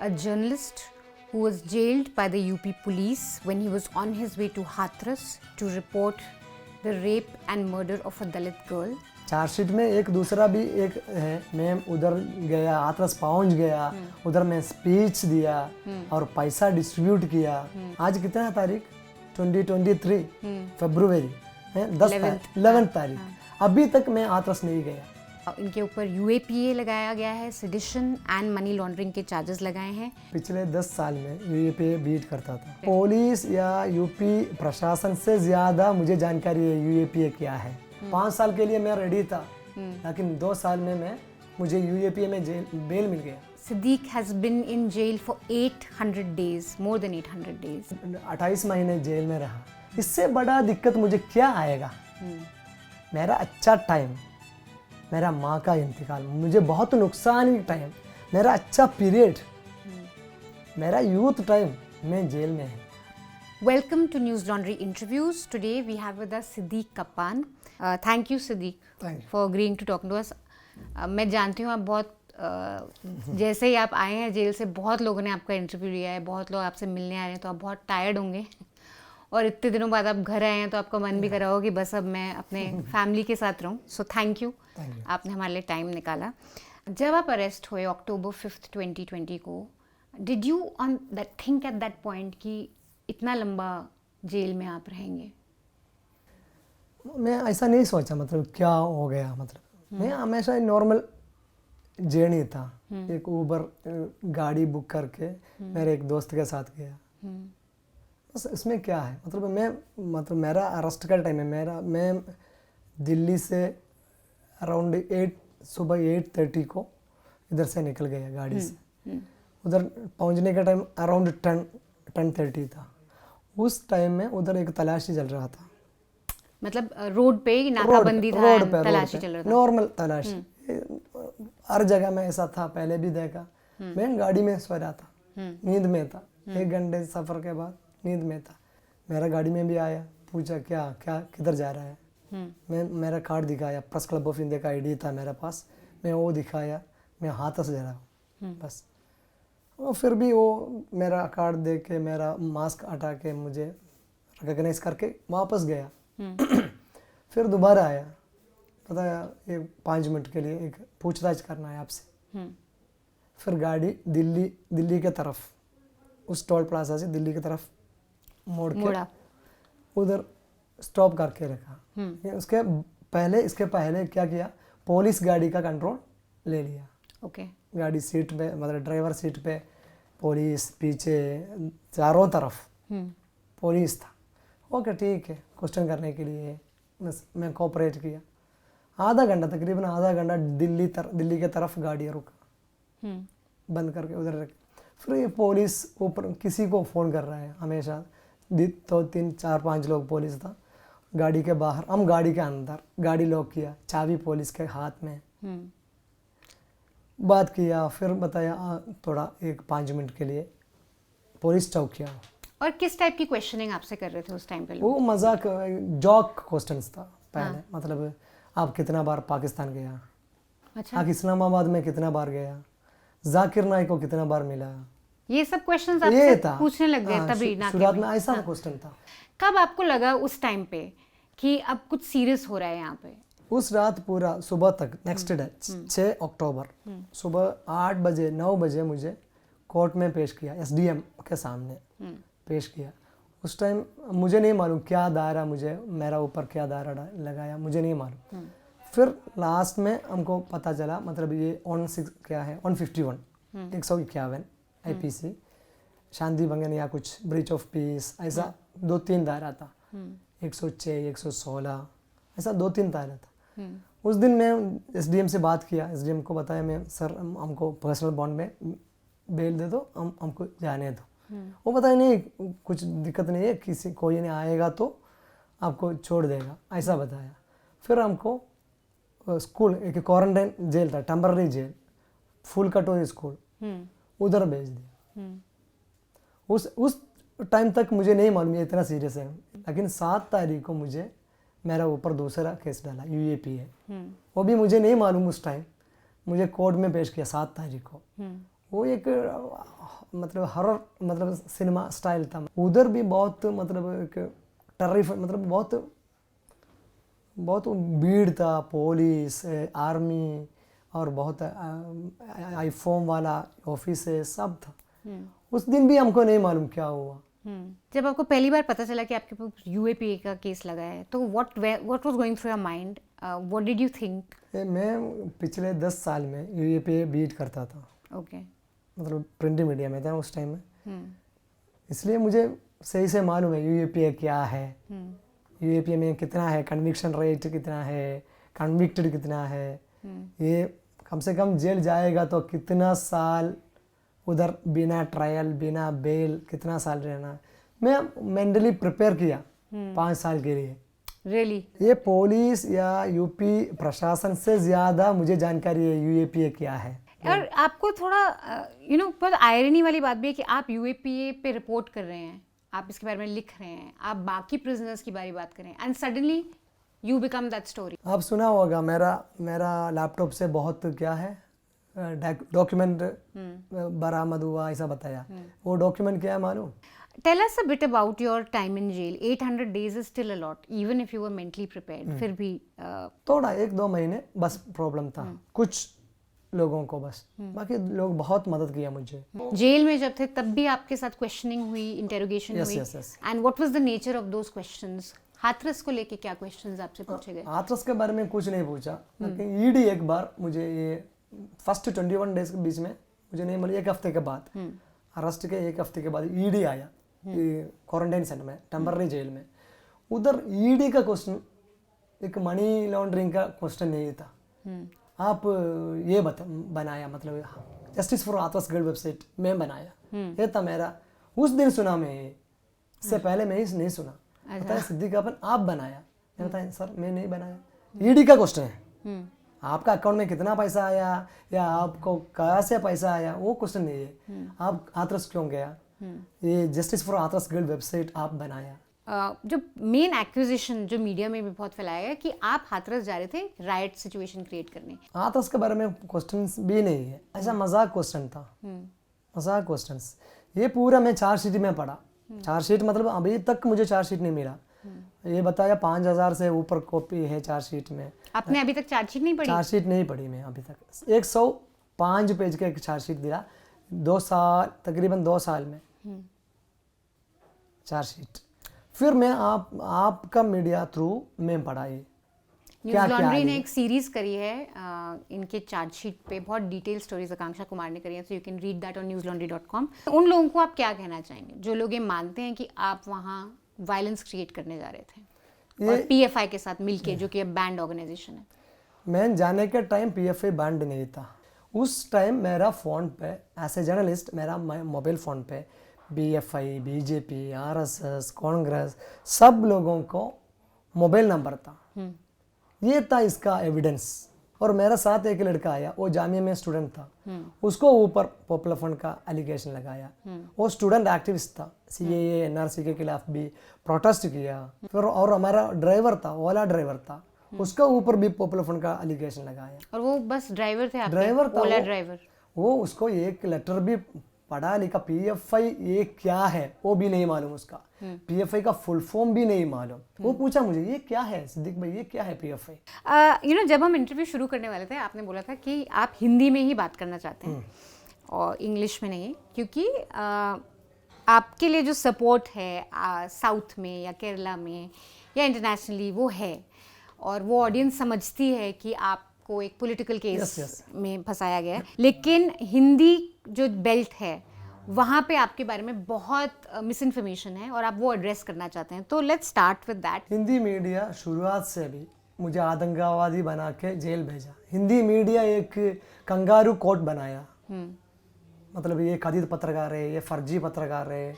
a journalist who was jailed by the UP police when he was on his way to Hathras to report the rape and murder of a Dalit girl. Chargesheet में एक दूसरा भी एक है, मैं उधर गया, हाथरस पहुंच गया, उधर मैं स्पीच दिया और पैसा डिस्ट्रीब्यूट किया। आज कितना है तारीख? 2023 फरवरी है, 11 तारीख। अभी तक मैं हाथरस नहीं गया। इनके ऊपर UAPA लगाया गया है, सेडिशन एंड मनी लॉन्ड्रिंग के चार्जेस लगाए हैं। पिछले 10 साल में UAPA बीट करता था। पुलिस या यूपी प्रशासन से ज्यादा मुझे जानकारी है UAPA क्या है। 5 साल के लिए मैं रेडी था, लेकिन 2 साल में मुझे UAPA में बेल मिल गया। Siddique has been in jail for 800 days, more than 800 days. 28 महीने जेल में रहा। इससे बड़ा दिक्कत मुझे क्या आएगा? मेरा अच्छा टाइम, मेरा माँ का इंतकाल, मुझे बहुत नुकसान की टाइम, मेरा अच्छा पीरियड, मेरा यूथ टाइम, मैं जेल में है। Welcome to News Laundry Interviews. Today we have with us Siddique Kappan. Thank you Siddique for agreeing to talk to us. मैं जानती हूँ आप बहुत जैसे ही आप आए हैं जेल से, बहुत लोगों ने आपका इंटरव्यू लिया है, बहुत लोग आपसे मिलने आ रहे हैं, तो आप बहुत टायर्ड होंगे और इतने दिनों बाद आप घर आए हैं तो आपका मन भी कर रहा होगा कि बस अब मैं अपने फैमिली के साथ रहूं। सो थैंक यू, आपने हमारे लिए टाइम निकाला। जब आप अरेस्ट हुए October 5th 2020 को, did you on that think at that point कि इतना लंबा जेल में आप रहेंगे? मैं ऐसा नहीं सोचा, मतलब क्या हो गया, मतलब मैं हमेशा नॉर्मल जर्नी था। एक ऊबर गाड़ी बुक करके मेरे एक दोस्त के साथ गया। बस इसमें क्या है, मतलब मेरा अरेस्ट का टाइम है, मैं दिल्ली से अराउंड सुबह 8:30 को इधर से निकल गया गाड़ी से। उधर पहुंचने का टाइम अराउंड 10:30 था। उस टाइम में उधर एक तलाशी चल रहा था, मतलब रोड पे नाकाबंदी था, तलाशी चल रहा था, नॉर्मल तलाशी। हर जगह में ऐसा था, पहले भी देखा। मैं गाड़ी में सो रहा था, नींद में था, 1 घंटे सफर के बाद नींद में था। मेरा गाड़ी में भी आया, पूछा क्या किधर जा रहा है। मैं मेरा कार्ड दिखाया, प्रेस क्लब ऑफ इंडिया का ID था मेरे पास, मैं वो दिखाया, मैं हाथ से जा रहा हूँ बस। और फिर भी वो मेरा कार्ड देख के, मेरा मास्क हटा के मुझे रिकॉग्नाइज करके वापस गया। फिर दोबारा आया, पता है 5 मिनट के लिए एक पूछताछ करना है आपसे। फिर गाड़ी दिल्ली के तरफ, उस टोल प्लाजा से दिल्ली की तरफ मोड़ा, उधर स्टॉप करके रखा। इसके पहले क्या किया, पुलिस गाड़ी का कंट्रोल ले लिया। ओके। गाड़ी सीट पे, मतलब ड्राइवर सीट पे पुलिस, पीछे चारों तरफ पुलिस था। ओके ठीक है, क्वेश्चन करने के लिए मैं कोऑपरेट किया। तकरीबन आधा घंटा दिल्ली के तरफ गाड़ी रुका, बंद करके उधर रख। फिर ये पुलिस ऊपर किसी को फ़ोन कर रहा है, हमेशा 2, 3, 4, 5 लोग पुलिस था गाड़ी के बाहर, हम गाड़ी के अंदर, गाड़ी लॉक किया, चाबी पुलिस के हाथ में। बात किया, फिर बताया थोड़ा 5 मिनट के लिए पुलिस चौकिया। और किस टाइप की क्वेश्चनिंग आपसे कर रहे थे उस टाइम पे लोग? वो मजाक जॉक क्वेश्चंस था पहले। मतलब आप कितना बार पाकिस्तान गया? अच्छा। आप इस्लामाबाद में कितना बार गया? जाकिर नाइक को कितना बार मिला? ये सब क्वेश्चंस आपसे पूछने लग गए तभी? शुरुआत में ऐसा क्वेश्चन था। कब आपको लगा उस टाइम पे कि अब कुछ सीरियस हो रहा है यहाँ पे? उस रात पूरा सुबह तक, नेक्स्ट डे 6 अक्टूबर सुबह 8 बजे 9 बजे मुझे कोर्ट में पेश किया, SDM के सामने पेश किया। उस टाइम मुझे नहीं मालूम क्या दायरा, मेरा ऊपर क्या दायरा लगाया, मुझे नहीं मालूम। फिर लास्ट में हमको पता चला, मतलब ये 151 151 IPC शांति भंगन या कुछ ब्रीच ऑफ पीस, ऐसा 2-3 दायरा था। 106 116 ऐसा 2-3 दायरा था। उस दिन मैं SDM से बात किया, SDM को बताया, मैं सर हमको पर्सनल बॉन्ड में बेल दे दो, हमको जाने दो। वो बताया नहीं, कुछ दिक्कत नहीं है, कोई नहीं आएगा तो आपको छोड़ देगा, ऐसा बताया। फिर हमको स्कूल, एक क्वारंटाइन जेल था, टेम्पररी जेल, फुल कटोरी स्कूल, उधर भेज दिया। उस टाइम तक मुझे नहीं मालूम ये इतना सीरियस है, लेकिन 7 तारीख को मुझे मेरा ऊपर दूसरा केस डाला, UAPA। वो भी मुझे नहीं मालूम उस टाइम, मुझे कोर्ट में पेश किया 7 तारीख को। वो एक मतलब हॉरर मतलब सिनेमा स्टाइल था। उधर भी बहुत मतलब एक टेरिफाइड मतलब बहुत भीड़ था, पुलिस, आर्मी और बहुत आईफोन वाला ऑफिस है, सब था। उस दिन भी हमको नहीं मालूम क्या हुआ। जब आपको पहली बार पता चला कि आपके ऊपर यूएपीए का केस लगा है, तो what was going through your mind, what did you think? मैं पिछले 10 साल में यूएपीए बीट करता था। ओके। मतलब प्रिंट मीडिया में था उस टाइम में, इसलिए मुझे सही से मालूम है यूएपीए क्या है, यूएपीए में कितना है, कन्विक्शन रेट कितना है, कन्विक्टेड कितना है, ये कम से कम जेल जाएगा तो कितना साल, उधर बिना ट्रायल बिना बेल कितना साल रहना। मैं मेंटली प्रिपेयर किया 5 साल के लिए। रियली? ये पुलिस या यूपी प्रशासन से ज़्यादा मुझे जानकारी है यूएपीए क्या है। और आपको थोड़ा बहुत आयरनी वाली बात भी है कि आप यूएपीए पे रिपोर्ट कर रहे हैं, आप इसके बारे में लिख रहे हैं, आप बाकी प्रिजनर्स की बात कर रहे हैं, and suddenly you become that story. आप सुना होगा मेरा लैपटॉप से बहुत क्या है डॉक्यूमेंट बरामद हुआ, ऐसा बताया। वो डॉक्यूमेंट क्या है मालूम? Tell us a bit about your time in jail. 800 days is still a lot, even if you were mentally prepared. फिर भी थोड़ा 1-2 महीने बस प्रॉब्लम था कुछ लोगों को बस, बाकी लोग बहुत मदद किया मुझे। जेल में जब थे तब भी आपके साथ क्वेश्चनिंग हुई, इंटेरोगेशन हुई? yes, yes. And what was the nature of those questions? Hathras को लेके क्या क्वेश्चंस आपसे पूछे गए? हाथरस के बारे में कुछ नहीं पूछा, लेकिन ईडी एक बार मुझे ये फर्स्ट 21 डेज के बीच में, मुझे नहीं मिली, 1 हफ्ते के बाद अरेस्ट के 1 हफ्ते के बाद ईडी आया क्वारंटाइन सेंटर में, टेम्पररी जेल में। उधर ईडी का क्वेश्चन एक मनी लॉन्ड्रिंग का क्वेश्चन नहीं था। आप ये बनाया, मतलब justice for Hathras girl website में बनाया, ये था मेरा। उस दिन सुना मैं, इससे पहले मैं ही नहीं सुना। बताया सिद्दीक अपन आप बनाया? मैं बताया सर मैं नहीं बनाया, ईडी का क्वेश्चन है, आपका अकाउंट में कितना पैसा आया या आपको कहाँ से पैसा आया, वो क्वेश्चन नहीं है। आप हाथरस क्यों गया, ये justice for Hathras girl website आप बनाया। जो मेन एक्यूजेशन जो मीडिया में भी बहुत फैलाया है कि आप हाथरस जा रहे थे राइट सिचुएशन क्रिएट करने। हाथरस के बारे में क्वेश्चंस भी नहीं है, ऐसा मजाक क्वेश्चन था, मजाक क्वेश्चंस। ये पूरा मैं चार्जशीट में पढ़ा, चार्जशीट मतलब अभी तक मुझे चार्जशीट नहीं मिला। ये बताया 5000 से ऊपर कॉपी है चार्जशीट में। आपने अभी तक चार्जशीट नहीं पढ़ी? चार्जशीट नहीं पढ़ी मैं अभी तक। 105 पेज का एक चार्जशीट दिया, 2 साल तकरीबन 2 साल में चार्जशीट। फिर मैं आपका मीडिया थ्रू मैं पढ़ा ये न्यूज़ लॉन्ड्री ने एक सीरीज करी है इनके चार्जशीट पे, बहुत डिटेल स्टोरीज आकांक्षा कुमार ने करी है, so you can read that on newslaundry.com। उन लोगों को आप क्या कहना चाहेंगे जो लोग ये मानते हैं कि आप वहाँ वायलेंस क्रिएट करने जा रहे थे और पीएफआई के साथ मिलके, जो कि अब बैंड ऑर्गेनाइजेशन है? मैं जाने के टाइम पीएफआई बैंड नहीं था। उस टाइम मेरा फ़ोन पे एज ए जर्नलिस्ट मेरा मोबाइल फ़ोन पे बीएफआई, बीजेपी, आरएसएस, कांग्रेस सब लोगों को मोबाइल नंबर था। ये था इसका एविडेंस। और मेरा साथ एक लड़का आया, वो जामिया में स्टूडेंट था, उसको ऊपर पॉपुलर फ्रंट का एलिगेशन लगाया। वो स्टूडेंट एक्टिविस्ट था, सीएए एनआरसी के खिलाफ भी प्रोटेस्ट किया। फिर और हमारा ड्राइवर था, ओला ड्राइवर था, उसका ऊपर भी पॉपुलर फ्रंट का एलिगेशन लगाया। और वो बस ड्राइवर थे आपके? ड्राइवर था, ओला ड्राइवर। वो उसको एक लेटर भी पढ़ा लिखा, पीएफआई ये क्या है वो भी नहीं मालूम उसका, पीएफआई का फुल फॉर्म भी नहीं मालूम। वो पूछा मुझे ये क्या है सिद्दीक भाई, ये क्या है पीएफआई? जब हम इंटरव्यू शुरू करने वाले थे आपने बोला था कि आप हिंदी में ही बात करना चाहते हैं और इंग्लिश में नहीं, क्योंकि आपके लिए जो सपोर्ट है साउथ में या केरला में या इंटरनेशनली वो है, और वो ऑडियंस समझती है कि आपको एक पॉलिटिकल केस में फंसाया गया है। लेकिन हिंदी जो बेल्ट है वहाँ पे आपके बारे में बहुत मिस इन्फॉर्मेशन है और आप वो एड्रेस करना चाहते हैं, तो let's start with that. Hindi media शुरुआत से भी मुझे आतंकवादी बना के जेल भेजा। हिंदी मीडिया एक कंगारू कोर्ट बनाया, मतलब ये कथित पत्रकार है, ये फर्जी पत्रकार है।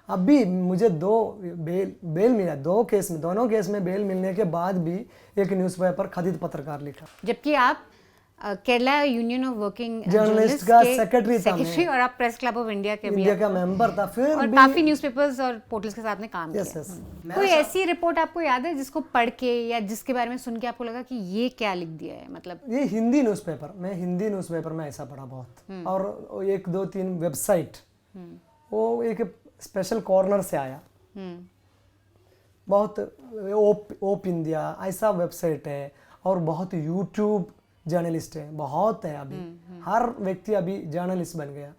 अभी मुझे 2 बेल मिला, 2 केस में, दोनों केस में बेल मिलने के बाद भी एक न्यूज़पेपर कथित पत्रकार लिखा, जबकि आप Kerala union of working journalist का सेक्रेटरी था मैं, और आप प्रेस क्लब ऑफ इंडिया के इंडिया का मेंबर था। फिर और भी काफी न्यूज़पेपर्स और पोर्टल्स के साथ में काम किया। कोई ऐसी रिपोर्ट आपको याद है जिसको पढ़ के या जिसके बारे में सुन के आपको लगा कि ये क्या लिख दिया है? मतलब ये हिंदी न्यूज़पेपर, मैं हिंदी न्यूज़पेपर में ऐसा पढ़ा बहुत, और 1, 2, 3 वेबसाइट वो एक स्पेशल कॉर्नर से आया। बहुत ओप इंडिया ऐसा वेबसाइट है और बहुत यूट्यूब जर्नलिस्ट है, बहुत है अभी। हर व्यक्ति अभी जर्नलिस्ट बन गया।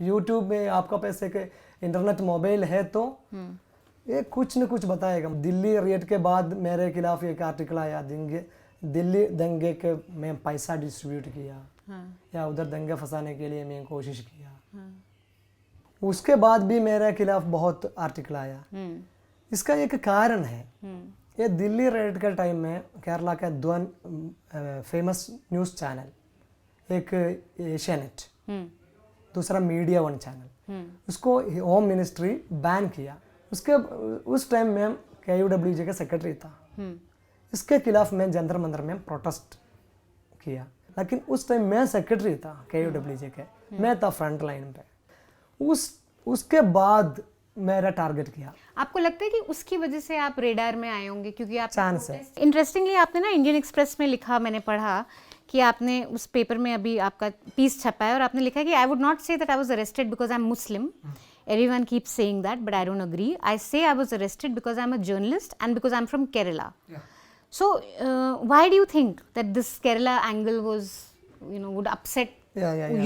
यूट्यूब में आपका पैसे के इंटरनेट मोबाइल है तो ये कुछ न कुछ बताएगा। दिल्ली रेड के बाद मेरे खिलाफ एक आर्टिकल आया, दिल्ली दंगे के मैं पैसा डिस्ट्रीब्यूट किया, या उधर दंगे फंसाने के लिए मैं कोशिश किया। उसके बाद भी मेरे खिलाफ बहुत आर्टिकल आया। इसका एक कारण है, ये दिल्ली रेड के टाइम में केरला का दो फेमस न्यूज़ चैनल, एक एशियानेट, दूसरा मीडिया वन चैनल, उसको होम मिनिस्ट्री बैन किया। उस टाइम में KUWJ का सेक्रेटरी था। इसके खिलाफ मैं जंतर मंतर में प्रोटेस्ट किया, लेकिन उस टाइम मैं सेक्रेटरी था KUWJ के, मैं था फ्रंट लाइन पे। उसके बाद मेरा टारगेट किया। आपको लगता है कि उसकी वजह से आप रेडार में आए होंगे क्योंकि आप चांस है। इंटरेस्टिंगली आपने ना इंडियन एक्सप्रेस में लिखा, मैंने पढ़ा कि आपने उस पेपर में अभी आपका पीस छपा है और आपने लिखा कि I would not say that I was arrested because I am Muslim, everyone keeps saying that but I don't agree. I say I was arrested because I'm a journalist and because I'm from Kerala. So why do you think that this Kerala angle was, would upset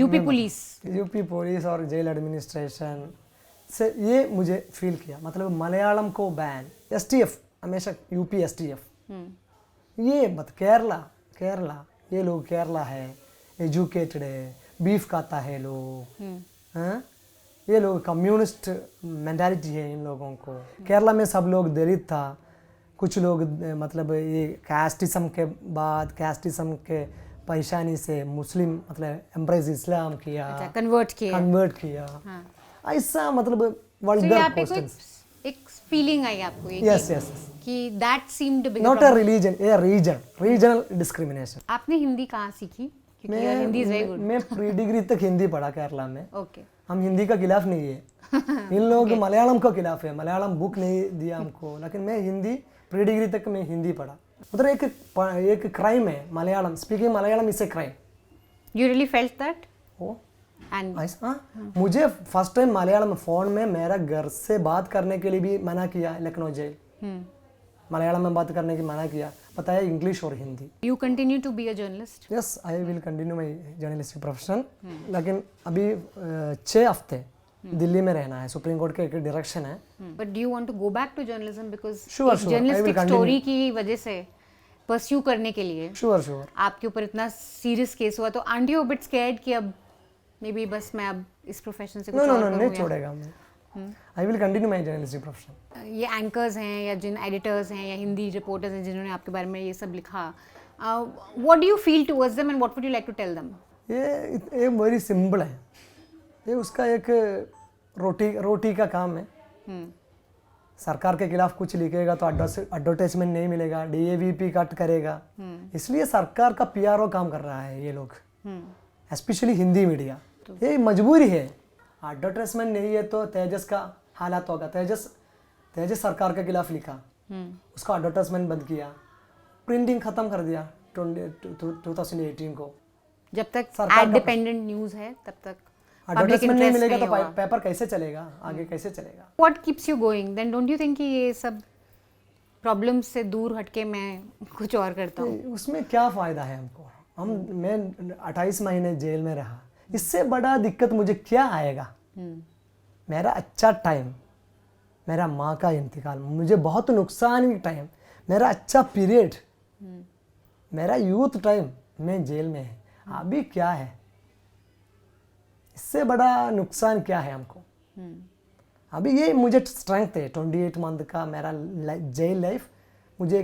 UP police? UP police और jail administration से ये मुझे feel किया। मतलब मलयालम को ban, STF हमेशा UP STF, ये मत केरला ये लोग केरला है, एजुकेटेड है, बीफ खाता है लोग, ये लोग कम्युनिस्ट मेंटालिटी है इन लोगों को। केरला में सब लोग दलित था, कुछ लोग मतलब ये कास्टिज्म के बाद कास्टिज्म के परेशानी से मुस्लिम मतलब एम्ब्रेस इस्लाम किया, कन्वर्ट किया। ऐसा मतलब वल्गर क्वेश्चंस। एक फीलिंग आई आपको यस कि that seemed big not a religion, A regional discrimination. आपने हिंदी कहाँ सीखी? क्योंकि हिंदी इज वेरी गुड। मैं प्री डिग्री तक हिंदी पढ़ा केरला में। ओके, हम हिंदी का खिलाफ नहीं है। इन लोग मलयालम का खिलाफ है, मलयालम बुक नहीं दिया हमको, लेकिन मैं हिंदी प्री डिग्री तक मैं हिंदी पढ़ा। मतलब एक क्राइम है Malayalam, speaking Malayalam is a crime. You really felt that? मुझे फर्स्ट टाइम मलयालम फोन में मेरा घर से बात करने के लिए भी मना किया लखनऊ जेल। मलयालम में बात करने की मना किया, बताया इंग्लिश और Hindi. You continue to be a journalist? Yes, I will continue my journalistic profession. लेकिन अभी 6 हफ्ते दिल्ली में रहना है, सुप्रीम कोर्ट के एक डायरेक्शन है। But do you want to go back to journalism because journalistic story की वजह से परस्यू करने के लिए? श्योर आपके ऊपर इतना सीरियस केस हुआ तो aunt you a bit scared कि अब मे बी बस मैं अब इस प्रोफेशन से कुछ और करूंगा? नहीं छोड़ेगा मैं। आई will continue my journalistic profession. ये एंकर्स हैं या जिन एडिटर्स हैं या हिंदी रिपोर्टर्स हैं जिन्होंने आपके बारे में ये सब लिखा, what do you feel towards them and what would you like to tell them? ये वेरी सिंपल है, ये उसका एक रोटी का काम है। सरकार के खिलाफ कुछ लिखेगा तो एडवर्टाइजमेंट नहीं मिलेगा, DAVP कट करेगा, इसलिए सरकार का PRO काम कर रहा है ये लोग, स्पेशली हिंदी मीडिया। ये मजबूरी है, एडवर्टाइजमेंट नहीं है तो तेजस का हालात होगा। तेजस सरकार के खिलाफ लिखा, उसका एडवर्टाइजमेंट बंद किया, प्रिंटिंग खत्म कर दिया 2018 को। जब तक एड डिपेंडेंट न्यूज़ है तब तक एडवर्टाइजमेंट नहीं मिलेगा तो पेपर कैसे चलेगा, आगे कैसे चलेगा? What keeps you going then? Don't you think कि ये सब प्रॉब्लम्स से दूर हटके मैं कुछ और करता हूँ? उसमें क्या फ़ायदा है हमको? मैं 28 महीने जेल में रहा, इससे बड़ा दिक्कत मुझे क्या आएगा? मेरा अच्छा टाइम, मेरा माँ का इंतकाल, मुझे बहुत नुकसान की टाइम, मेरा अच्छा पीरियड, मेरा यूथ टाइम मैं जेल में है। अभी क्या है? इससे बड़ा नुकसान क्या है हमको? अभी ये मुझे स्ट्रेंथ है, 28 मंथ का मेरा जेल लाइफ मुझे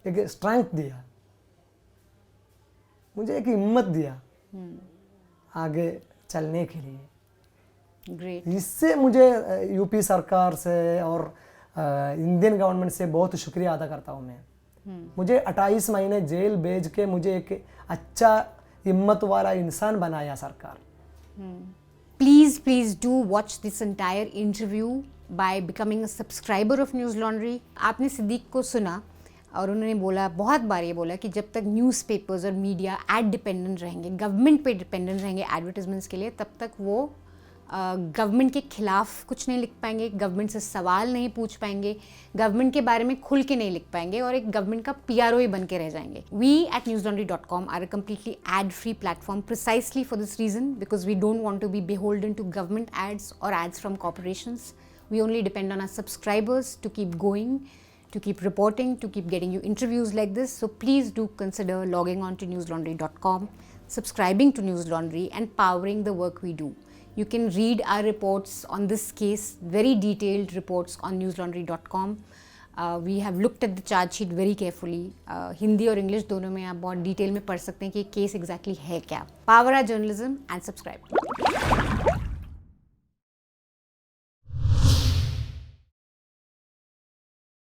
एक स्ट्रेंथ दिया, मुझे एक हिम्मत दिया आगे चलने के लिए। ग्रेट। इससे मुझे UP सरकार से और इंडियन गवर्नमेंट से बहुत शुक्रिया अदा करता हूँ मैं। मुझे 28 महीने जेल भेज के मुझे एक अच्छा हिम्मत वाला इंसान बनाया सरकार। Please do watch this entire interview by becoming a subscriber of News Laundry. आपने सिद्दीक को सुना और उन्होंने बोला, बहुत बार ये बोला कि जब तक न्यूज़पेपर्स और मीडिया एड डिपेंडेंट रहेंगे, गवर्नमेंट पे डिपेंडेंट रहेंगे एडवर्टाइजमेंट्स के लिए, तब तक वो गवर्नमेंट के खिलाफ कुछ नहीं लिख पाएंगे, गवर्नमेंट से सवाल नहीं पूछ पाएंगे, गवर्नमेंट के बारे में खुल के नहीं लिख पाएंगे और एक गवर्नमेंट का PRO ही बन के रह जाएंगे. We at newslaundry.com are a completely ad-free platform precisely for this reason, because we don't want to be beholden to government ads or ads from corporations. We only depend on our subscribers to keep going, to keep reporting, to keep getting you interviews like this. So please do consider logging on to newslaundry.com, subscribing to News Laundry and powering the work we do. You can read our reports on this case, very detailed reports on newslaundry.com. We have looked at the charge sheet very carefully. Hindi और English दोनों में आप बहुत detail में पढ़ सकते हैं कि केस एग्जैक्टली है क्या. Power our journalism and subscribe.